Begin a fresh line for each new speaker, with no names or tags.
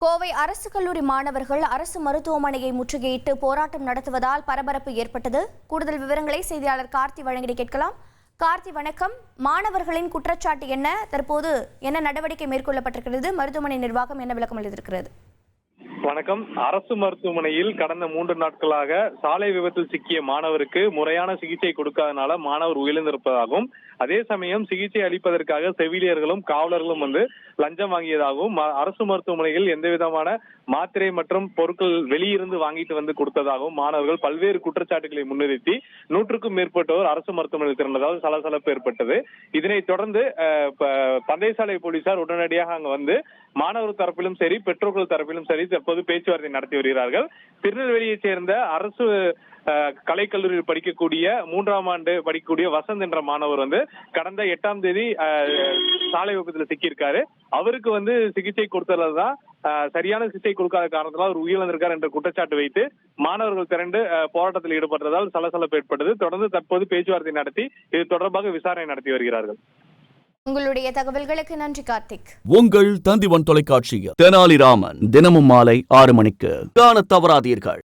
கோவை அரசு கல்லூரி மாணவர்கள் அரசு மருத்துவமனையை முற்றுகையிட்டு போராட்டம் நடத்துவதால் பரபரப்பு ஏற்பட்டது. கூடுதல் விவரங்களை செய்தியாளர் கார்த்தி வழங்கி கேட்கலாம். கார்த்தி, வணக்கம். மாணவர்களின் குற்றச்சாட்டு என்ன? தற்போது என்ன நடவடிக்கை மேற்கொள்ளப்பட்டிருக்கிறது? மருத்துவமனை நிர்வாகம் என்ன விளக்கம் அளித்திருக்கிறது?
வணக்கம். அரசு மருத்துவமனையில் கடந்த 3 நாட்களாக சாலை விபத்தில் சிக்கிய மாணவருக்கு முறையான சிகிச்சை கொடுக்காதனால மாணவர் உயிரிழந்திருப்பதாகவும், அதே சமயம் சிகிச்சை அளிப்பதற்காக செவிலியர்களும் காவலர்களும் லஞ்சம் வாங்கியதாகவும், அரசு மருத்துவமனையில் எந்த விதமான மாத்திரை மற்றும் பொருட்கள் வெளியிருந்து வாங்கிட்டு கொடுத்ததாகவும் மாணவர்கள் பல்வேறு குற்றச்சாட்டுகளை முன்னிறுத்தி 100க்கும் மேற்பட்டோர் அரசு மருத்துவமனையில் திரண்டதால் சலசலப்பு ஏற்பட்டது. இதனைத் தொடர்ந்து பந்தயசாலை போலீசார் உடனடியாக அங்கு மாணவர் தரப்பிலும் சரி, பெற்றோர்கள் தரப்பிலும் சரி தற்போது பேச்சுவார்த்தை நடத்தி வருகிறார்கள். திருநெல்வேலியைச் சேர்ந்த அரசு கலைக்கல்லூரியில் படிக்கக்கூடிய 3ஆம் ஆண்டு படிக்கக்கூடிய வசந்த் என்ற மாணவர் கடந்த 8ஆம் தேதி சாலை விபத்தில் சிக்கியிருக்காரு. அவருக்கு சிகிச்சை கொடுத்ததுதான் சரியான சிகிச்சை கொடுக்காத காரணத்தினால் அவர் உயிரிழந்திருக்கார் என்ற குற்றச்சாட்டு வைத்து மாணவர்கள் திரண்டு போராட்டத்தில் ஈடுபட்டதால் சலசலப்பு ஏற்பட்டது. தொடர்ந்து தற்போது பேச்சுவார்த்தை நடத்தி இது தொடர்பாக விசாரணை நடத்தி வருகிறார்கள்.
உங்களுடைய தகவல்களுக்கு நன்றி கார்த்திக்.
உங்கள் தந்திவன் தொலைக்காட்சியில் தெனாலிராமன் தினமும் மாலை 6 மணிக்கு காண தவறாதீர்கள்.